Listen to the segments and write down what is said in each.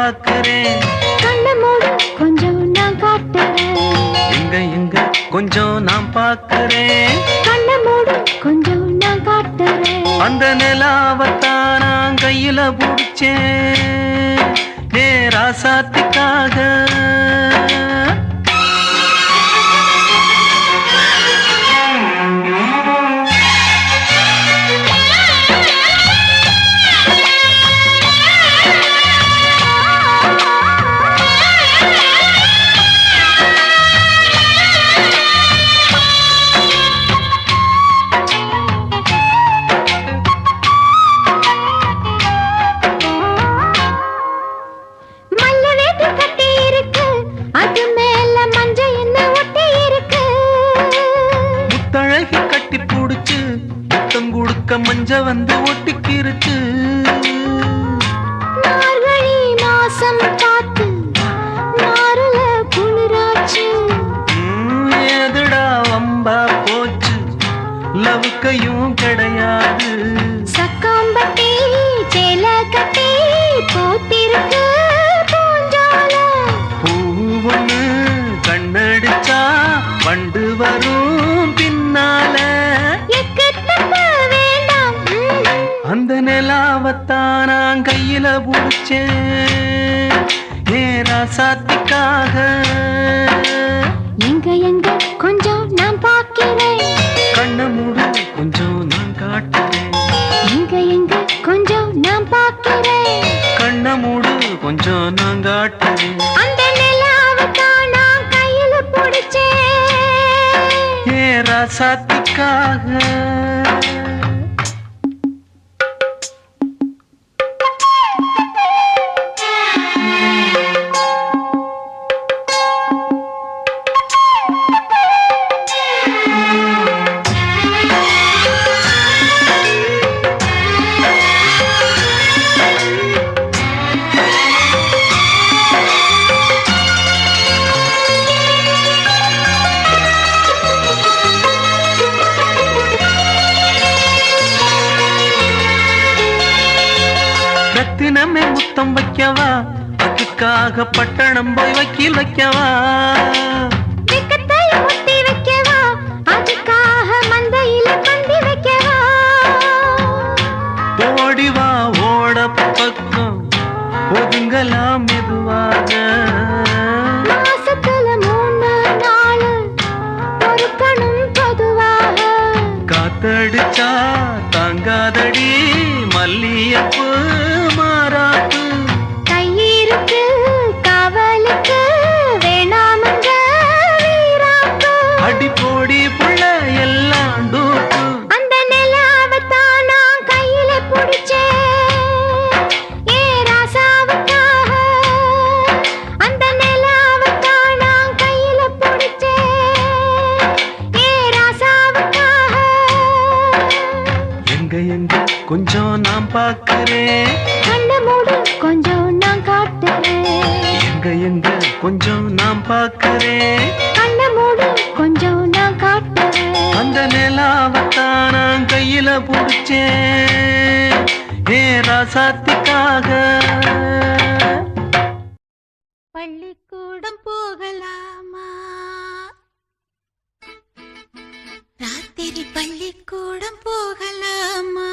பாக்குறேன். கண்ணை மூடு கொஞ்சம் நான் காட்டுறேன். எங்க எங்க கொஞ்சம் நான் பாக்குறேன். கண்ணை மூடு கொஞ்சம் நான் காட்டுறேன். அந்த நிலாவத்தான் நான் கையில புடிச்சேன் ஏ ராசாத்திக்காக. மஞ்ச வந்து ஒட்டிக்கிருச்சு. மார்கழி மாசம் பார்த்து மாறுல குளிராச்சு. எதுடா வம்பா போச்சு லவுக்கையும் கிடையாது. சக்காம்பட்டி சேல கட்டி போத்திருக்கு பூஞ்சால. பூ ஒண்ணு கண்ணடிச்சா வண்டு வரும் பின்னால. அந்த நிலாவத்தான் நான் கையில புடிச்சேன் ஏ ராசாத்திக்காக. எங்க எங்க கொஞ்சம் நான் பாக்கிறேன். கண்ணை மூடு கொஞ்சம் நான் காட்டுறேன். எங்க எங்க கொஞ்சம் நான் பாக்கிறேன். கண்ணை மூடு கொஞ்சம் நான் காட்டுறேன். அந்த நிலாவத்தான் நான் கையில புடிச்சேன் ஏ ராசாத்திக்காக. தினமே முத்தம் வைக்கவா அதுக்காக பட்டணம் போய் வக்கீல் வைக்கவா. முத்தி வைக்கவா அதுக்காக மந்தையில பந்தி வைக்கவா. ஓடிவா ஓட பக்கம் ஒதுங்கலாம் மெதுவாக. மாசத்துல 3 நாள் பொறுக்கணும் பொதுவாக. காத்தடிச்சா தாங்காதடி மல்லியப்பு மாறாப்பு. கையிருக்கு காவலுக்கு வேணாமங்க வீராப்பு. அடி போடி புள்ள எல்லாம் டூப்பு. அந்த நிலாவத்தான் நான் கையில புடிச்சேன் ஏ ராசாவுக்காக. அந்த நிலாவத்தான் நான் கையில புடிச்சேன் ஏ ராசாவுக்காக. எங்க எங்க கொஞ்சம் நான் பாக்குறேன். கண்ணை மூடு கொஞ்சம் நான் காட்டுறேன். எங்க எங்க கொஞ்சம் நான் பாக்குறேன். கண்ணை மூடு கொஞ்சம் நான் காட்டுறேன். அந்த நிலாவத்தான் நான் கையில புடிச்சேன் ஏ ராசாத்திக்காக. பள்ளிக்கூடம் போகலாமா? ராத்திரி பள்ளிக்கூடம் போகலாமா?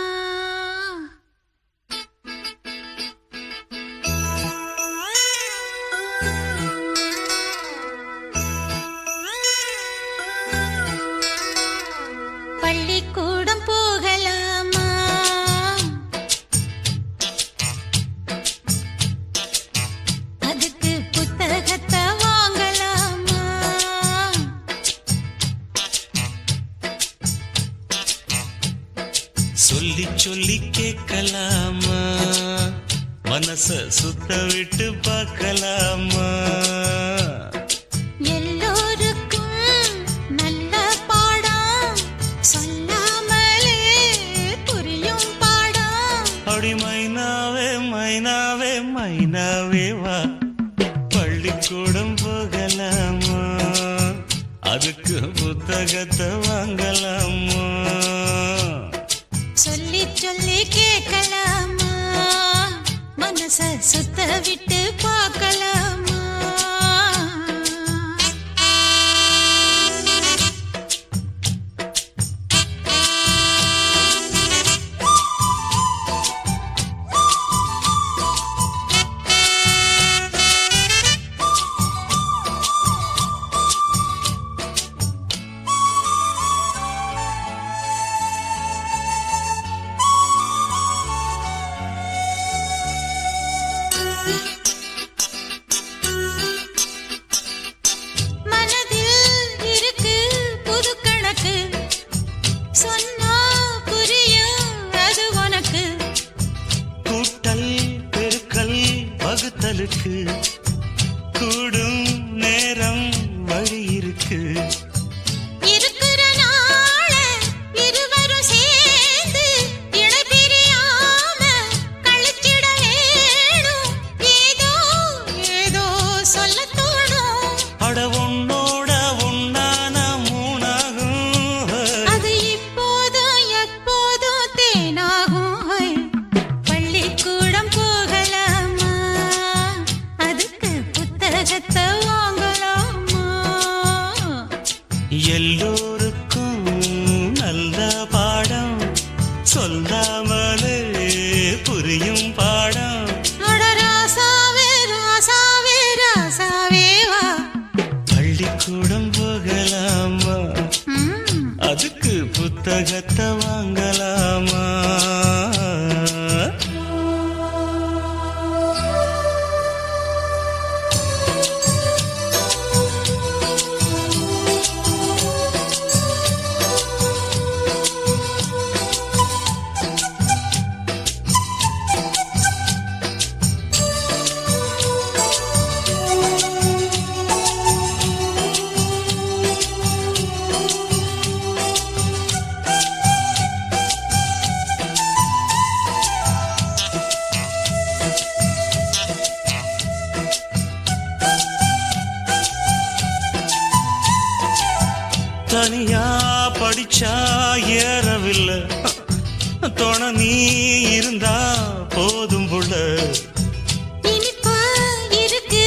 பள்ளிக்கூடம் போகலாமா? அதுக்கு புத்தகத்தை வாங்கலாமா? சொல்லி சொல்லி கேட்கலாமா? மனச சுத்த விட்டு பார்க்கலாமா? எல்லோருக்கும் நல்ல பாடம் சொல்லாமலே புரியும் பாடம். அப்படி மைனாவே மைனாவே மைனாவே வா பள்ளிக்கூடம் போகலாமா? அதுக்கு புத்தகத்தை வாங்கலாமா? சொல்லி சொல்லி கேட்கலாமா? மனச சுத்த விட்டு பார்க்கலாமா? சொன்னா புரியும் அது உனக்கு. கூட்டல் பெருக்கல் வகுத்தலுக்கு கூடும் நேரம் வழி இருக்கு. இருக்கிற நாள இருவரும் சேர்ந்து இணை பிரியாம கழிச்சிட வேணும். ஏதோ ஏதோ சொல்ல தோணும். அட உன்னோட எல்லோருக்கும் நல்ல பாடம் சொல்லாமலே புரியும் பாடம். ராசாவே ராசாவே ராசாவே வா. பள்ளிக்கூடம் போகலாமா? அதுக்கு புத்தகத்தை வாங்கலாமா? தனியா படிச்சா ஏறவில்லை, துணை நீ இருந்தா போதும் புள்ள. இனிப்பா இருக்கு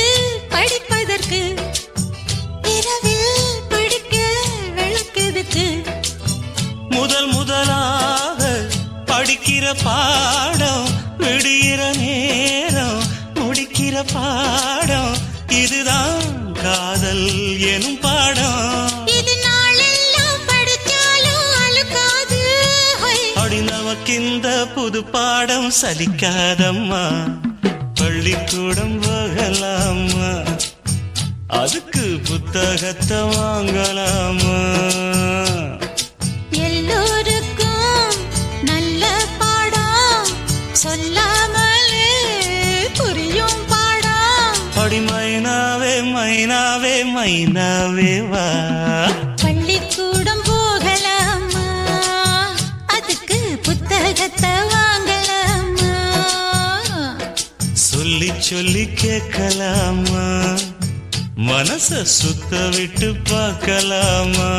படிப்பதற்கு, இரவில் படிக்க விளக்குதுக்கு. முதலாக படிக்கிற பாடம் விடுகிற நேரம் முடிக்கிற பாடம். இதுதான் காதல் எனும் பாடம். நமக்கிந்த புது பாடம் சலிக்காதம்மா. பள்ளிக்கூடம் போகலாமா? அதுக்கு புத்தகத்தை வாங்கலாமா? எல்லோருக்கும் நல்ல பாடம் சொல்லாமலே புரியும் பாடம். அடி மைனாவே மைனாவே மைனாவே வா. பள்ளிக்கூடம் போகலாமா? அதுக்கு புத்தகத்தை வாங்கலாமா? சொல்லி சொல்லி கேட்கலாமா? மனச சுத்த விட்டு பார்க்கலாமா?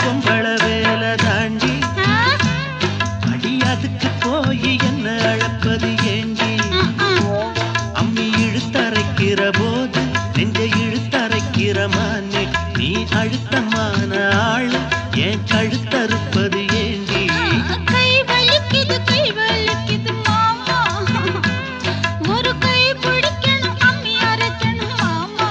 பொம்பள வேலை தாண்டி அடி அதுக்கு போய் என்ன அழப்பது ஏண்டி? அம்மி இழுத்தரைக்கிற போது நெஞ்ச இழுத்தரைக்கிற மானே நீ அழுத்தமான ஆளு ஏன் கழுத்தறுப்பது ஏண்டி? கை வலிக்குது மாமா, ஒரு கை பிடிக்கணும் அம்மி அரைக்கணும் மாமா.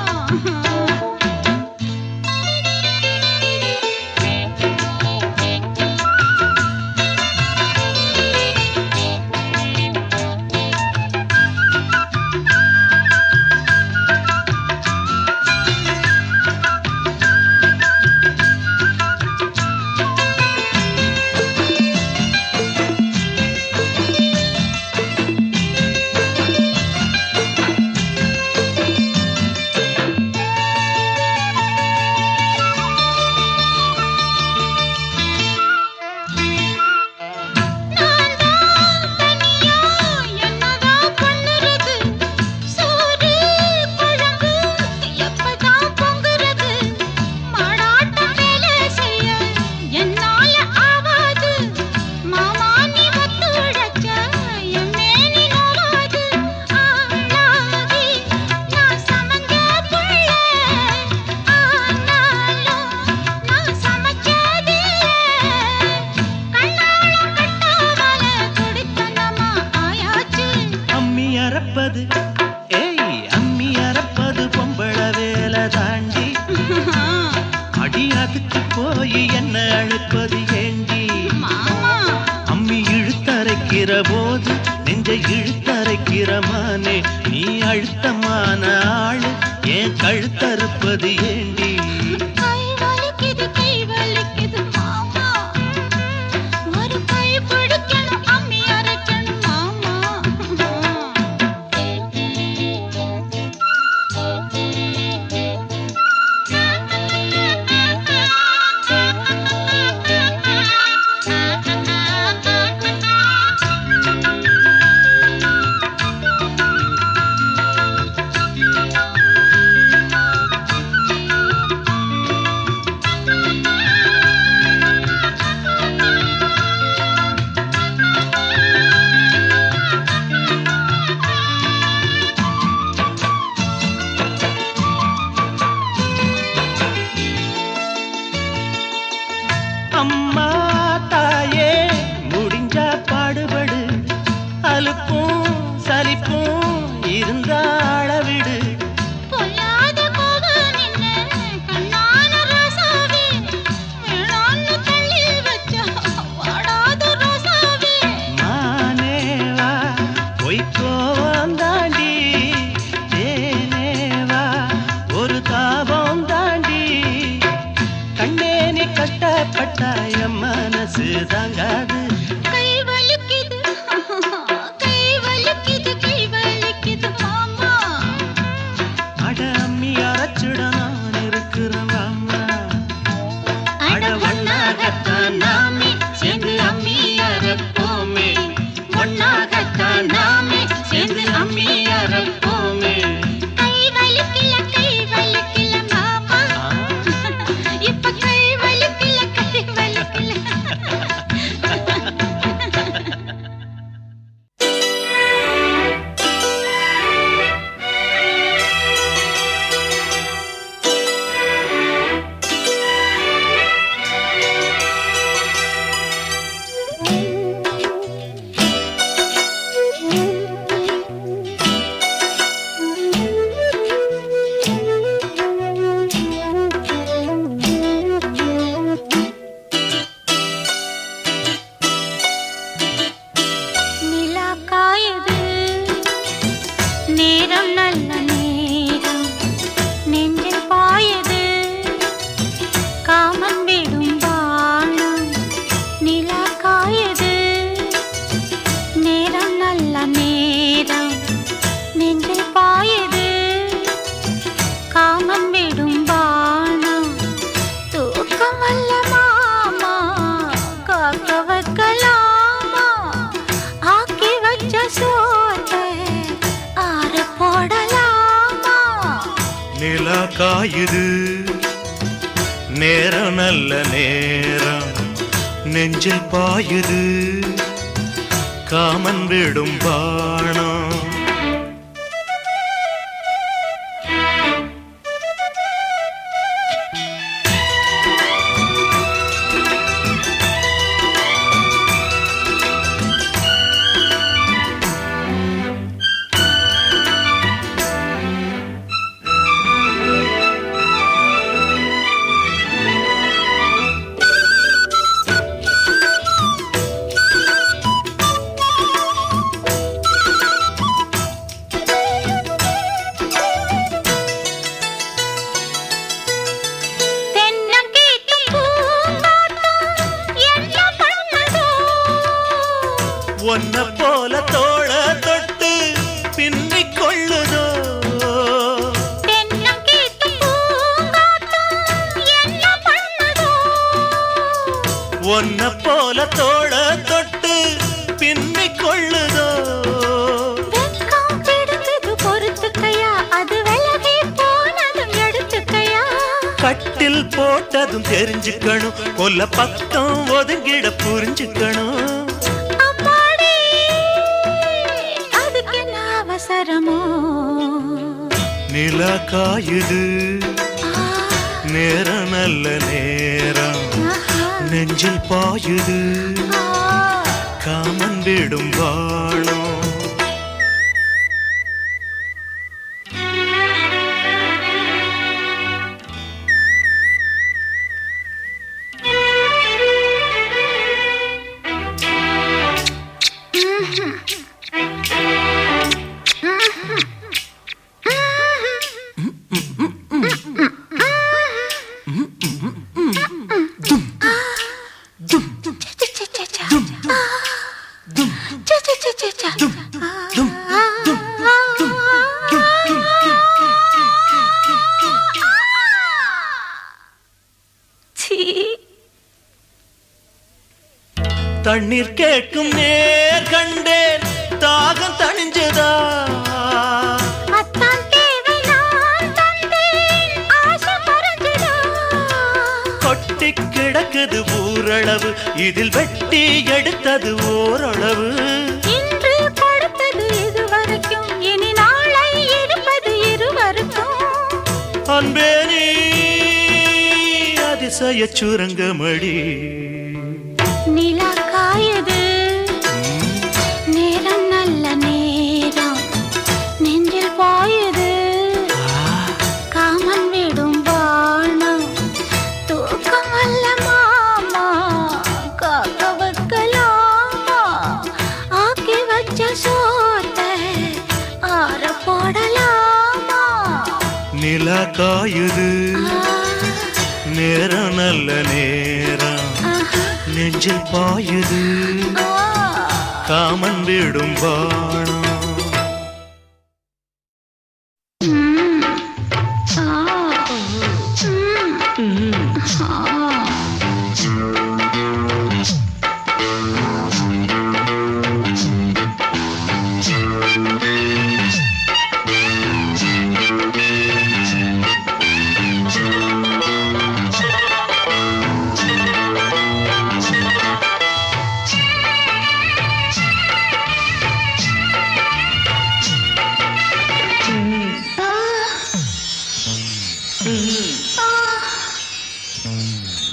அழைப்பது ஏய் அம்மி அரைப்பது பொம்பள வேலை தாண்டி அடி அதுக்கு போய் என்ன அழைப்பது ஏண்டி அம்மி இழுத்தரைக்கிற போது நெஞ்சை இழுத்தரைக்கிற மானே நீ அழுத்தமான ஆளு ஏன் கழுத்தறுப்பது ஏண்டி அம்மா தாயே முடிஞ்சா பாடுபடு அலுப்பும் சலிப்பும் இருந்தா அளவிடு மானேவா பொய்க்கோவம் தாண்டி தேனேவா ஒரு தாபம் தாண்டி கண்ணே நீ கஷ்டப்பட்டா என் மனசு தாங்காது கை வலிக்குது கை வலிக்குது கை வலிக்குது மாமா அட அம்மி அரைச்சிட நான் இருக்கிறேன் வாமா அட ஒன்னாகத்தான் நாமே சேர்ந்து அம்மி அரைப்போமே ஒன்னாகத்தான் நாமே சேர்ந்து அம்மி அரைப்போமே கை வலிக்கல மாமா இப்ப கை வலிக்கல கை வலிக்கல நிலா காயுது நேரம் நல்ல நேரம் நெஞ்சில் பாயுது காமன் விடும் வானம் நிலா காயுது நேரம் நல்ல நேரம் நெஞ்சில் பாயுது காமன் விடும் வானம் தூக்கம் அல்ல மாமா காக்க வைக்கலாமா ஆக்கி வச்ச சோத்தை ஆற போடலாமா நிலா காயுது நேரம் நல்ல நேரம் நெஞ்சில் பாயுது காமன் விடும் பாணம் ஒன்ன போல தோள தொட்டு பின்னிக் கொள்ளுதோ ஒன்ன போல தோள தொட்டு பின்னிக் கொள்ளுதோ பொறுத்துக்கையா அது விலகி போனதும் எடுத்துக்கையா கட்டில் போட்டதும் தெரிஞ்சுக்கணும் கொல்ல பக்கம் ஒதுங்கிட புரிஞ்சுக்கணும் அவசரமோ நிலா காயுது நேரம் நல்ல நேரம் நெஞ்சில் பாயுது காமன் விடும் வாழம் தண்ணீர் கேட்கும் நேர் கண்டேன் தாகம் தணிஞ்சதா கொட்டி கிடக்குது ஊரளவு இதில் வெட்டி எடுத்தது ஓரளவு இன்று கொடுத்தது இதுவரைக்கும் இனி நாளை இருப்பது இருவருக்கும் அன்பே நீ அதிசய சுரங்கமடி நிலா காயுது நேரம் நல்ல நேரம் நெஞ்சில் பாயுது காமன் விடும் வானம் தூக்கம் அல்ல மாமா காக்க வைக்கலாமா ஆக்கி வச்ச சோத்தை ஆற போடலாமா நிலா காயுது நேரம் நல்ல நேரம் நெஞ்சில் பாயுது காமன் விடும் வானம்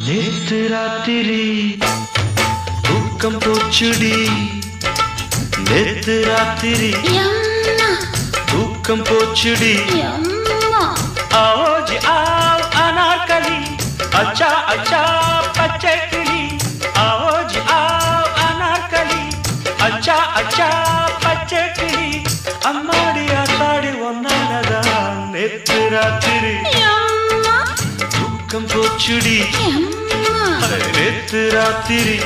நேத்து ராத்திரி தூக்கம் போச்சுடி நேத்து ராத்திரி தூக்கம் போச்சுடி ஆஜி ஆவ் அனார்கலி அச்சா அச்சா பச்சை கிளி ஆஜி ஆவ் அனார்கலி அச்சா அச்சா பச்சை கிளி அம்மாடி ஆத்தாடி ஒன்னானதான் நேத்து ராத்திரி தூக்கம் போச்சுடி நேத்து ராத்திரி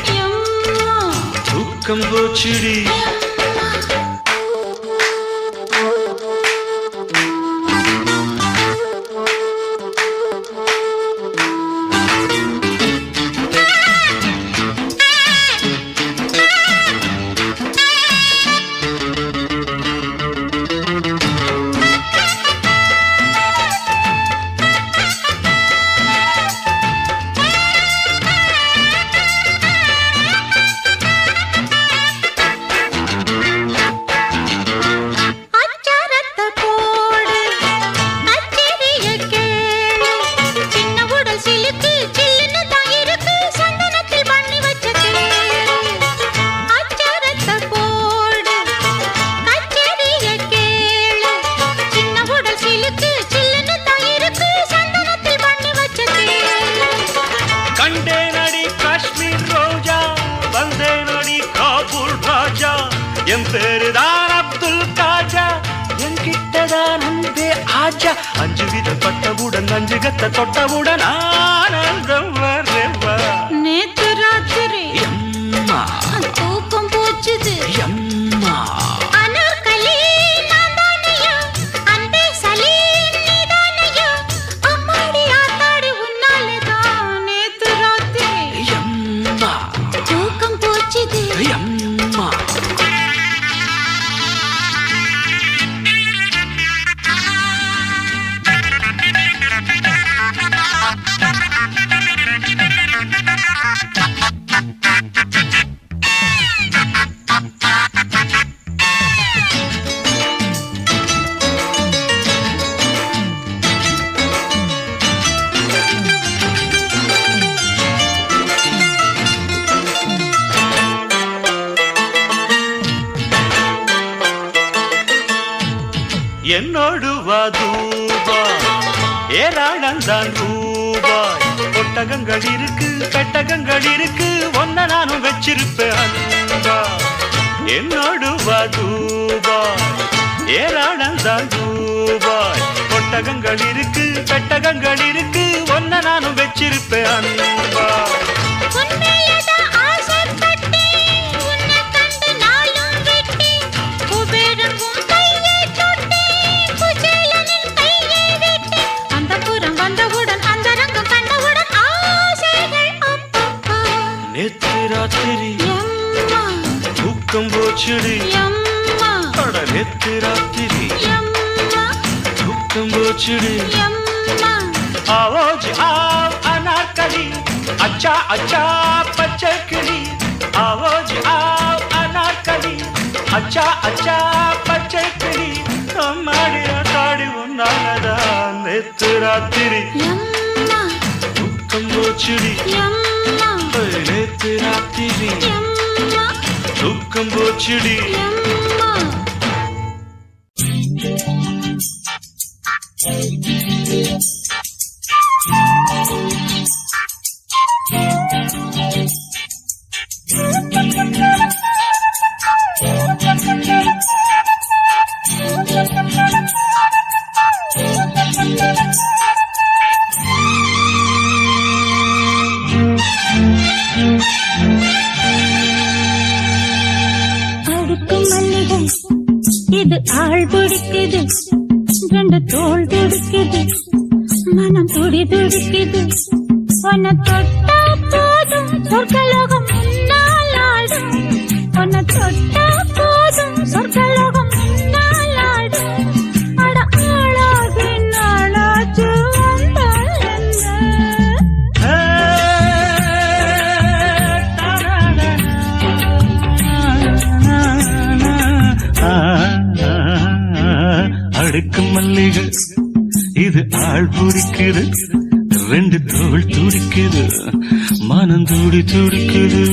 தூக்கம் போச்சுடி என் பேருதான் அப்துல் காஜா என்கிட்டதான் அன்பே ஆஜா அஞ்சு விதப்பட்டவுடன் அஞ்சு கத்த தொட்டவுடன் ஆனந்தம் வரவா நேத்து ராத்திரி அம்மா தூக்கம் போச்சுது அம்மா அனார்கலி நான்தானையா அன்பே சலீம் நீதானையா அம்மாடி ஆத்தாடி உன்னாலதான் நேத்து ராத்திரி அம்மா தூக்கம் போச்சுது அம்மா என்னோடு வாதூபா ஏராளந்தான் ரூபாய் ஒட்டகங்கள் இருக்கு பெட்டகங்கள் இருக்கு ஒன்ன நானும் வச்சிருப்பேன் அன்பா என்னோடு வா தூபாய் ஏராளந்தான் தூபாய் ஒட்டகங்கள் இருக்கு பெட்டகங்கள் இருக்கு ஒன்ன நானும் வச்சிருப்பேன் அன்பா உன்மேலதான் ஆசைப்பட்டேன், உன்னை கண்டு நாளும் விட்டேன். குபேரன் உன் கையை தொட்டேன், குசேலனின் கையை விட்டேன். அந்தப்புறம் வந்தவுடன் அந்தரங்கம் கண்டவுடன் ஆசைகள் அப்பப்பா. நேத்து ராத்திரி எம்மா, தூக்கம் போச்சுடி எம்மா, அட நேத்து ராத்திரி எம்மா, தூக்கம் போச்சுடி எம்மா. ஆவோஜ் ஆவ் அனார்கலி अच्छा अच्छा பச்சை கிளி ஆவோஜ் ஆவ் அனார்கலி अच्छा अच्छा பச்சை கிளி அம்மாடி ஆடி ஒன்னானதான் நேத்து ராத்திரி எம்மா, தூக்கம் போச்சுடி எம்மா, நேத்து ராத்திரி எம்மா, தூக்கம் போச்சுடி எம்மா. அடுக்கு மல்லிகை இது ஆள் பிடிக்குது, ரெண்டு தோள் துடிக்குது, மனம் துடி துடிக்குது. உன்னை தொட்டா போதும் சொர்க்கலோகம் முன்னால் ஆடும், உன்னை தொட்டா போதும் சொர்க்கலோகம் முன்னால் ஆடும். அட ஆளாகி நாளாச்சு வந்தால் என்ன? அடுக்கு மல்லிகை இது ஆள் பிடிக்குது, ரெண்டு தோள் துடிக்குது, மனம் துடி துடிக்குது.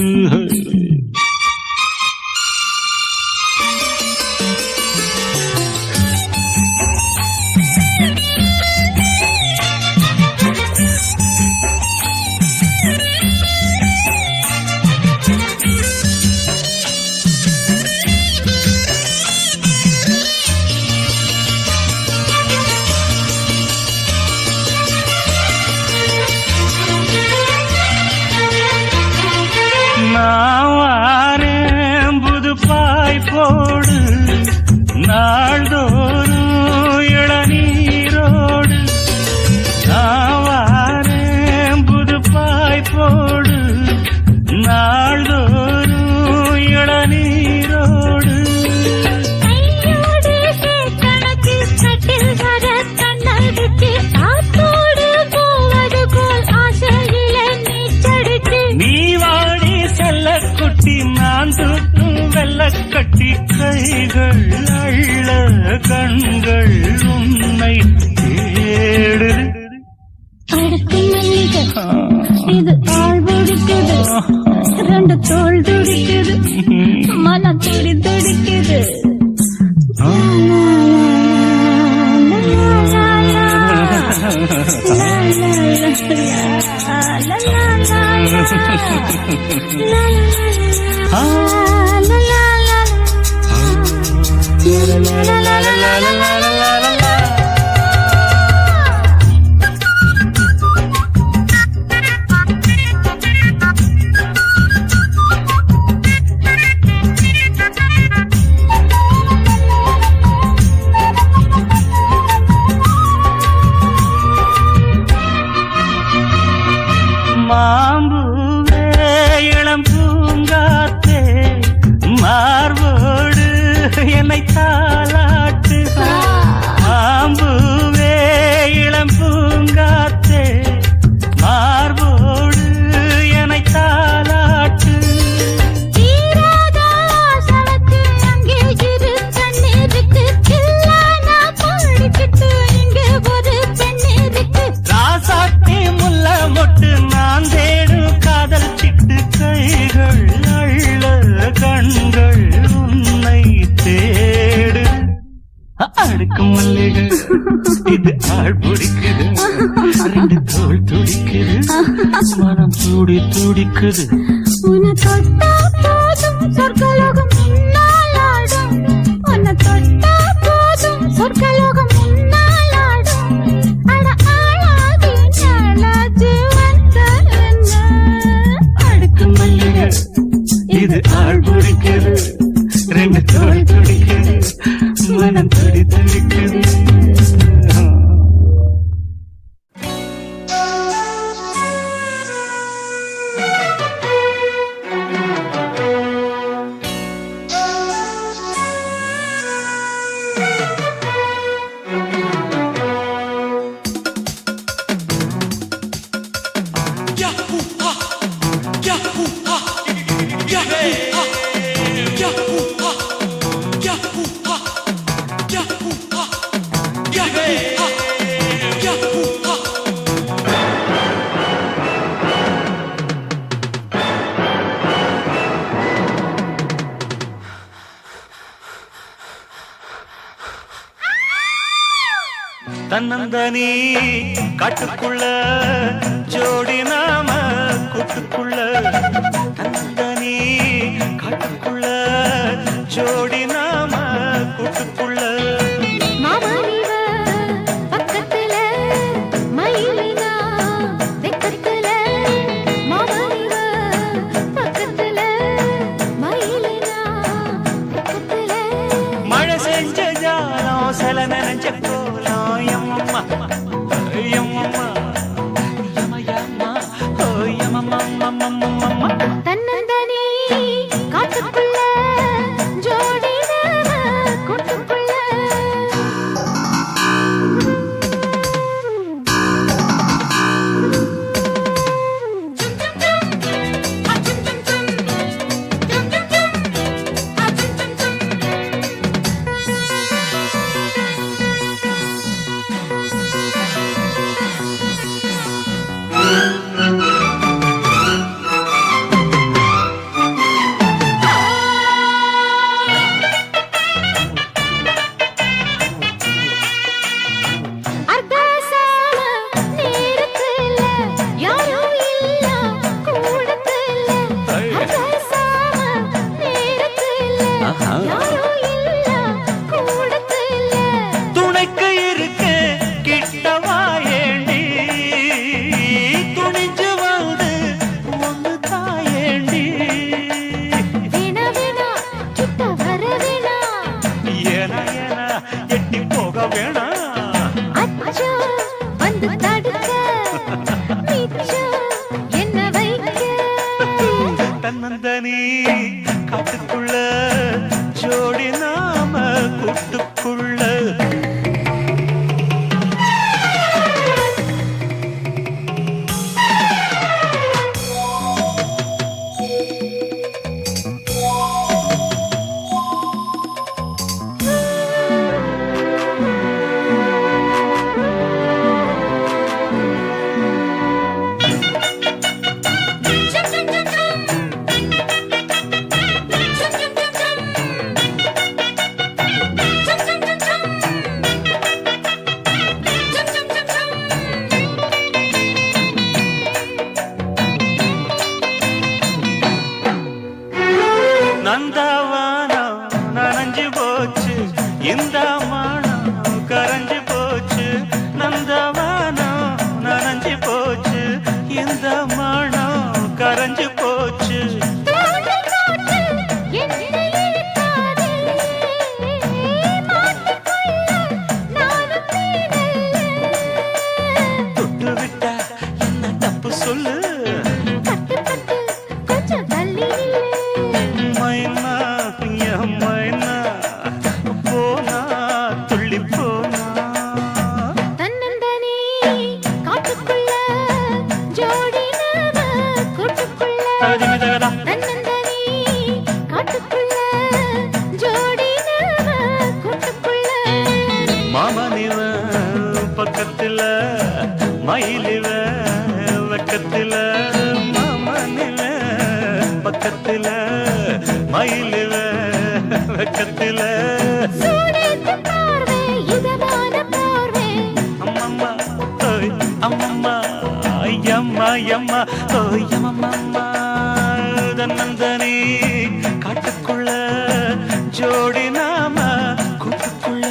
நான் வாரேன் புது பாய் போடு, நாள்தோறும் இளநீரோடு. நான் வாரேன் புது பாய் போடு, நாள்தோறும் இளநீரோடு. கையோடு சேக்கணக்கு கட்டில் வர கண்ணடிச்சு, ஆத்தோடு போவது போல் ஆசையில நீச்சடிச்சு. நீ வாடி செல்ல குட்டி, நான் தூக்கும் வெள்ள கட்டி. கைகள் அள்ள கண்கள் உன்னை தேடுது. அடுக்கு மல்லிகை இது ஆள் பிடிக்குது, ரெண்டு தோள் துடிக்குது, மனம் துடி துடிக்குது. மாம்பூவே இளம் பூங்காத்தே, மார்போடு என்னை தாலாட்டு. மாம்பூவே இளம் பூங்காத்தே, மார்போடு என்னை தாலாட்டு. தீராத ஆசைக்கு அங்கே இரு கண்ணீருக்கு, கில்லானா போடிக்கிட்டு இங்கே ஒரு பெண்ணிருக்கு. ராசாத்தி முல்ல மொட்டு, நான் தேடும் காதல் சிட்டு. கைகள் அள்ள கண்கள் உன்னை தேடு. அடுக்கு மல்லிகை இது ஆள் பிடிக்குது, ரெண்டு தோள் துடிக்குது, மனம் துடி துடிக்குது. உன்னை தொட்டா போதும் சொர்க்கலோகம் முன்னால் ரெண்டு தோள் துடிக்குது மனம் துடி துடிக்குது தன்னந்தனி காட்டுக்குள்ள ஜோடி நாம கூட்டுக்குள்ள தன்னந்தனி காட்டுக்குள்ள ஜோடி நாம கூட்டுக்குள்ள மாமனிவ பக்கத்துல மயிலினா வெக்கத்துல மாமனிவ பக்கத்துல மயிலினா வெக்கத்துல மழை செஞ்ச ஜாலம் சில நினைச்ச கோலம் எம்மம்மா எம்மம்மா யமயம்மா ஓ யமம்மம்மம்மம்மம்மா தன்னந்தனி காட்டுக்குள்ள ஜோடி நாம கூட்டுக்குள்ள அர்த்தசாம நேரத்துல யாரும் இல்ல கூடத்துல அர்த்தசாம நேரத்துல யாரும் இல்ல கூடத்துல துணைக்கு இருக்கு கிட்டவா ஏண்டி துணிஞ்சு வந்து ஒன்று தாயேண்டி வேணா வேணா கிட்ட வர வேணா ஏனா ஏனா எட்டி போக வேணாம் அச்சோ வந்து தடுக்க மிச்சம் என்ன வைக்க தன்னந்தனி காட்டுக்குள்ள ஜோடி நாம கூட்டுக்குள்ள நந்தவானம் நனைஞ்சு போச்சு இந்த மானம் கரைஞ்சு போச்சு நந்தவானம் நனைஞ்சு போச்சு இந்த மானம் கரைஞ்சு போச்சு தோளில் போட்டு என்னை இழுக்காதே மாட்டிக்கொள்ள நானும் நீனல்ல தொட்டு விட்டா என்ன தப்பு சொல்லு பட்டு பட்டு கொஞ்சம் தள்ளி நில்லு மைனா என் மைனா போனா துள்ளி போனா தன்னந்தனி காட்டுக்குள்ள ஜோடி நாம கூட்டுக்குள்ள தகதிமிதகதா தன்னந்தனி காட்டுக்குள்ள ஜோடி நாம கூட்டுக்குள்ள மாமனிவ பக்கத்துல மயிலிவ வெக்கத்துல மாமனிவ பக்கத்துல மயிலிவ வெக்கத்துல சூடேத்து பார்வை இதமான பார்வை அம்மம்மா ஓய் அம்மம்மா ஐயம்மா யம்மா ஓய் அம்மம்மா தன்னந்தனி காட்டுக்குள்ள ஜோடி நாம கூட்டுக்குள்ள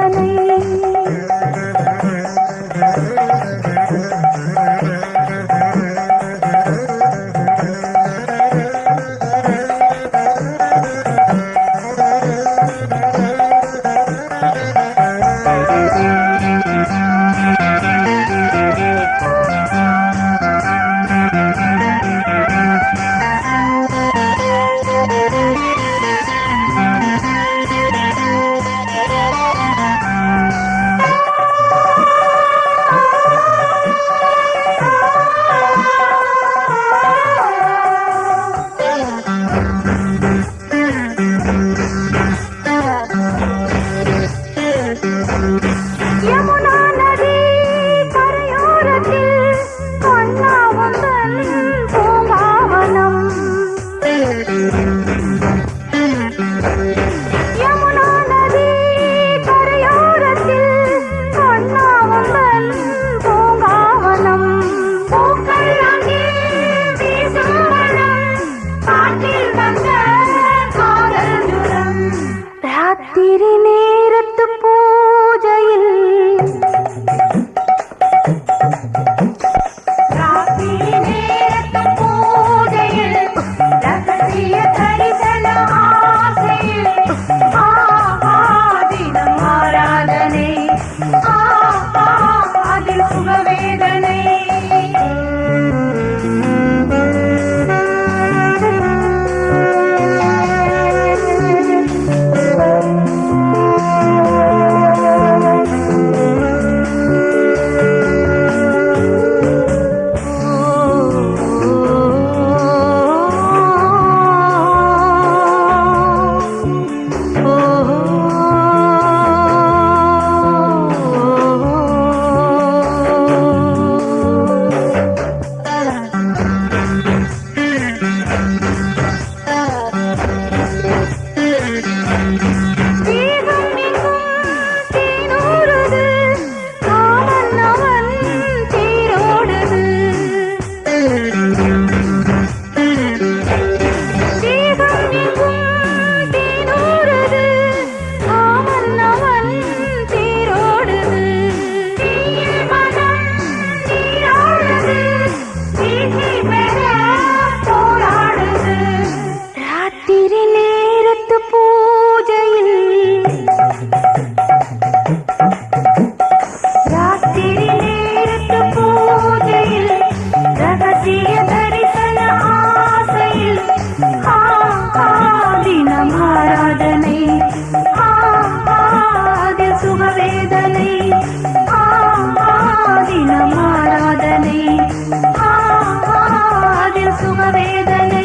வேதனை யமுனா நதி கரையோரத்தில் கண்ணாவந்தன் பூங்காவனம் யமுனா நதி கரையோரத்தில் கண்ணாவந்தன் பூங்காவனம் பூக்கள் அங்கே வீசும் மனம் காற்றில் வந்த காதல் ஜுரம் ராத்திரி நேரத்து பூஜையில் ராத்திரி நேரத்து பூஜையில் ரகசிய தரிசன ஆசையில் தினம் ஆராதனை அதில் சுகவேதனை ராத்திரி நேரத்து பூஜையில் ராத்திரி நேரத்து பூஜையில் ரகசிய தரிசன ஆசையில் தினம் ஆராதனை அதில் சுகவேதனை தினம் ஆராதனை அதில் சுகவேதனை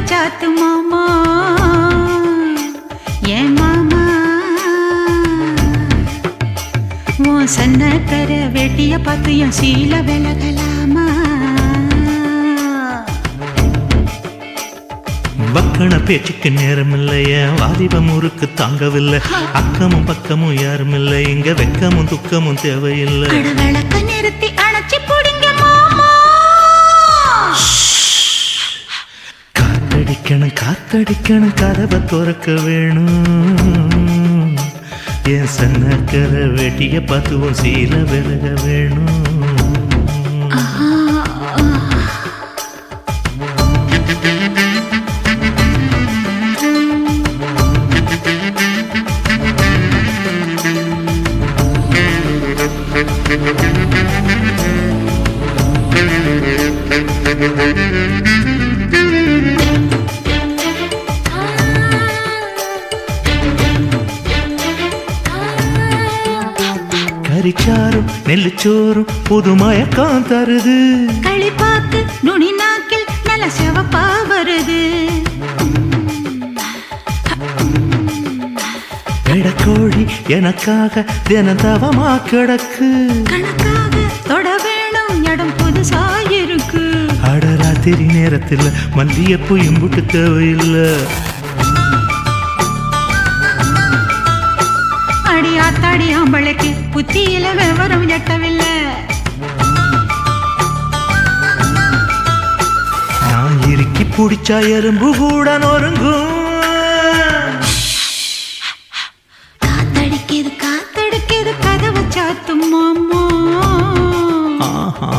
சாத்து மாமா ஏன் மாமா உன் சன்னக்கர வெட்டிய பார்த்து என் சீல விலகலாமா வக்கண பேச்சுக்கு நேரம் இல்லைய வாலிப முறுக்கு தாங்கவில்லை அக்கமும் பக்கமும் யாரும் இல்லை இங்க வெக்கமும் துக்கமும் தேவையில்லை விளக்க நிறுத்தி அணைச்சி போடுங்க மாமா காத்தடிக்கணும் காத்தடிக்கணும் கதவை திறக்க வேணும் என் சன்னக்கர வெட்டிய பார்த்துவும் சீல விலக வேணும் கரிச்சாரும் நெல்லுச்சோறும் புது மயக்கம் தருது. களிப்பாக்கு நுனி நாக்கில் நல்ல சிவப்பா வருது. எடக்கோழி எனக்காக தினந்தவமா கிடக்கு. கணக்காக தொட வேணும் இடம் புதுசா இருக்கு. அடராத்திரி நேரத்தில் மல்லியப்பூ இம்புட்டு தேவையில்லை. அடி ஆத்தாடி ஆம்பளைக்கு புத்தியில விவரம் எட்டவில்லை. நான் இறுக்கி பிடிச்சா எறும்பு கூட நொறுங்கும். காத்தடிக்குது காத்தடிக்குது கதவை சாத்தும் மாமா. ஆஹா.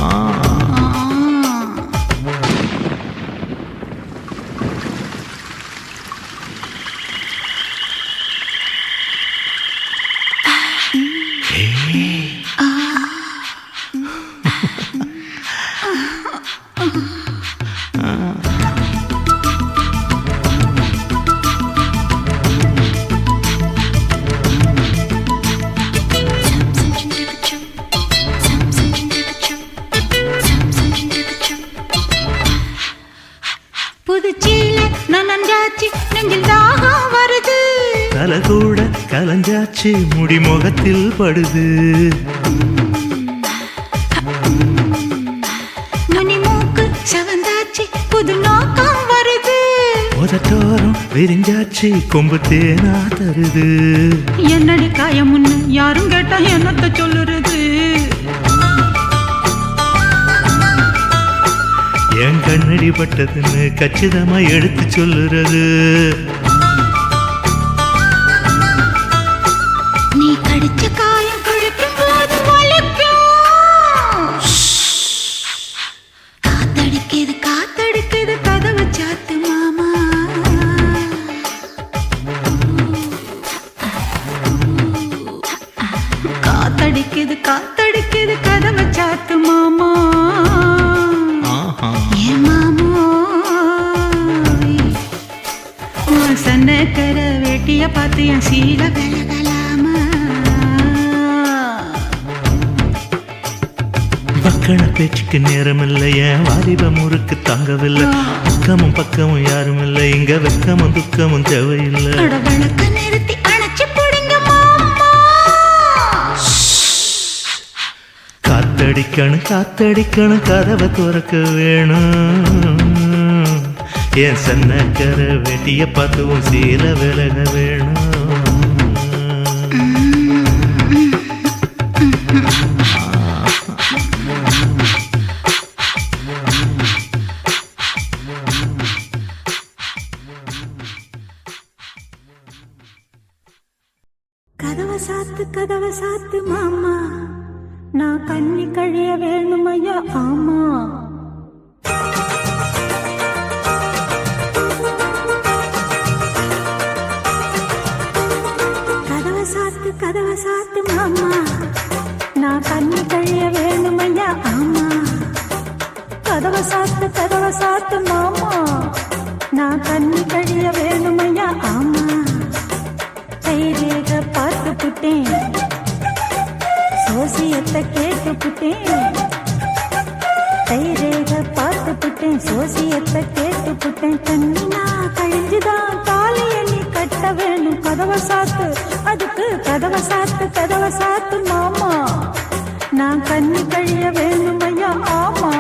புதுச்சீல நனஞ்சாச்சு நெஞ்சில் தாகம் வருது. தலை கூட கலஞ்சாச்சு முடி முகத்தில் படுது. நுனி மூக்கு சவந்தாச்சு புது நோக்கம் வருது. உதட்டோரம் விரிஞ்சாச்சு கொம்பு தேனா தருது. என்னடி காயம் முன்னு யாரும் கேட்டா என்னத்த சொல்லுறது. என் கண்ணடி பட்டதுன்னு கச்சிதமா எடுத்து சொல்லுறது. நீ கடிச்ச காயம் குழிக்கும் போது வலிக்கும். காத்தடிக்குது காத்தடிக்குது கதவை சாத்து மாமா. காத்தடிக்குது காத்தடிக்குது கதவை சாத்து மாமா. ஏ மாமோய், உன் சன்னக்கர வேட்டிய பார்த்து என் சீல விலகலாமா. பக்கன பேச்சுக்கு நேரம் இல்லை. என் வாலிப முறுக்கு தாங்கவில்லை. அக்கமும் பக்கமும் யாரும் இல்லை. இங்க வெக்கமும் துக்கமும் தேவையில்லை. அட விளக்க நிறுத்தி அணைச்சு போடுங்க மாமா. காத்தடிக்கணும் காத்தடிக்கணும் கதவை துறக்க வேணும். என் சன்னக்கர வெட்டிய பார்த்துவும் சீல விலக வேணும். கதவை சாத்து மாமா. நான் கண்ணி கழிய வேணும் ஐயா. ஆமா கதவை சாத்து மாமா. நான் கண்ணி கழிய வேணும் ஐயா. ஆமா கதவை சாத்து மாமா. நான் கண்ணி கழிய வேணும் ஐயா. ஆமா கைரேக பார்த்து புட்டேன். சோசியத்தை கேட்டு புட்டேன். கைரேக பார்த்து புட்டேன். சோசியத்தை கேட்டு புட்டேன். கண்ணினா கழிஞ்சுதான் தாலிய நீ கட்ட வேணும். கதவை சாத்து அதுக்கு கதவை சாத்து மாமா. நான் கண்ணி கழிய வேணும் ஐயா. ஆமா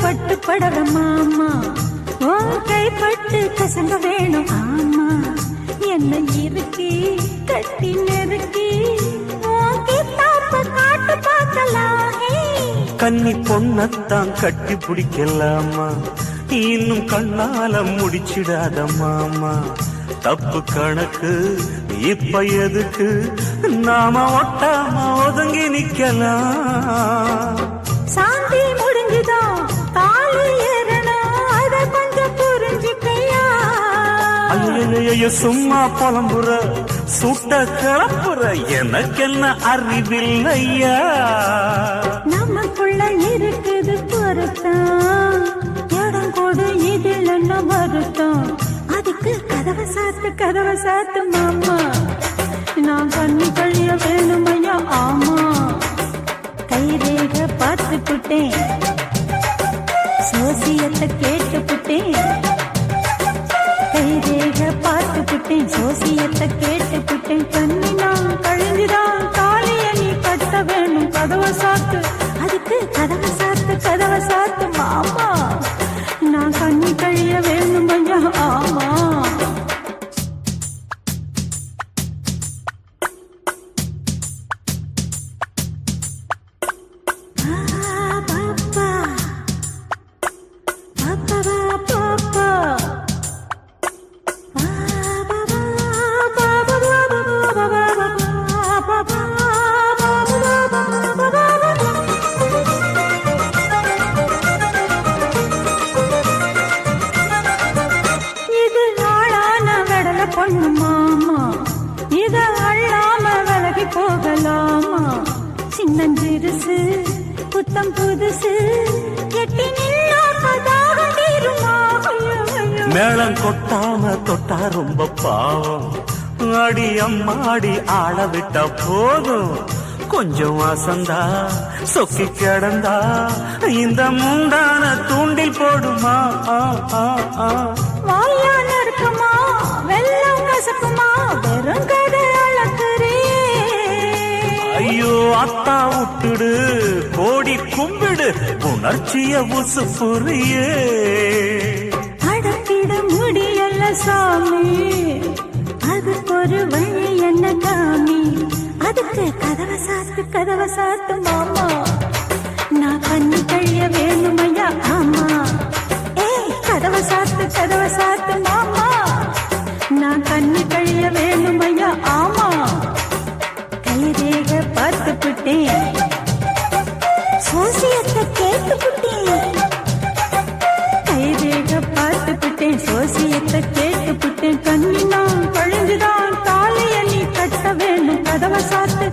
பட்டு படவ மாமா. ஓ கைப்பட்டு கசங்க வேணும். ஆமா என்னை இறுக்கி கட்டி நெருக்கி காட்டு பார்க்கலாம். கன்னி பொண்ணத்தான் கட்டி பிடிக்கலாமா? இன்னும் கண்ணால முடிச்சிடாத மாமா. தப்பு கணக்கு இப்ப எதுக்கு நாம ஒட்டாம ஒதுங்கி நிக்கலாம். சாந்தி முடிஞ்சுதான் தாலி ஏறணும், அத கொஞ்சம் புரிஞ்சுக்கையா. ஐயோ சும்மா புலம்புற சுட்ட கிளப்புற எனக்கென்ன அறிவில்லையா. நமக்குள்ள இருக்குது பொருத்தம், இடம் கொடு இதில் என்ன வருத்தம். அதுக்கு கதவை சாத்து மாமா, நான் கண்ணி கழிய வேணும் ஐயா. ஆமா கைரேக பார்த்துக்கிட்டேன், சோசியத்தை கேட்டுக்கிட்டேன். கைரேக பார்த்துக்கிட்டேன், சோசியத்தை கேட்டுக்கிட்டேன். கண்ணி நான் கழிஞ்சுதான் தாலிய நீ கட்ட வேணும். கதவை சாத்து, அதுக்கு கதவை சாத்து மாமா, நான் கண்ணி கழிய வேணும் ஐயா. ஆமா பொண்ணு மாமா, இத அள்ளாம விலகி போகலாமா. சின்னஞ்சிறுசு புத்தம் புதுசு கெட்டி நில்லாமதாக தீருமா. மேளம் கொட்டாம தொட்டா ரொம்ப பாவம், அடி அம்மாடி ஆள விட்டா போதும். கொஞ்சம் அசந்தா சொக்கி கிடந்தா இந்த முண்டான தூண்டில் போடுமா. வாயான இருக்குமா வெள்ளம் கசக்குமா, வெறும் கதை அளக்குறே. ஐயோ அத்தா விட்டுடு கோடி கும்பிடு உணர்ச்சிய உசு புரியே. அடக்கிட முடியல சாமி, அதுக்கு ஒரு வழி என்ன காமி. அதுக்கு கதவை சாத்து மாமா, நான் கண்ணி கழிய வேணும் ஐயா. ஆமா கதவை சாத்து மாமா, நான் கண்ணி கழிய வேணும் ஐயா. ஆமா கைரேக பார்த்துக்கிட்டேன், சோசியத்தை கேட்டுக்கிட்டேன். கைரேக பார்த்துக்கிட்டேன், சோசியத்தை கேட்டுக்கிட்டேன். கண்ணி நான் கழிஞ்சுதான் தாலிய நீ கட்ட வேணும். கதவை சாத்து,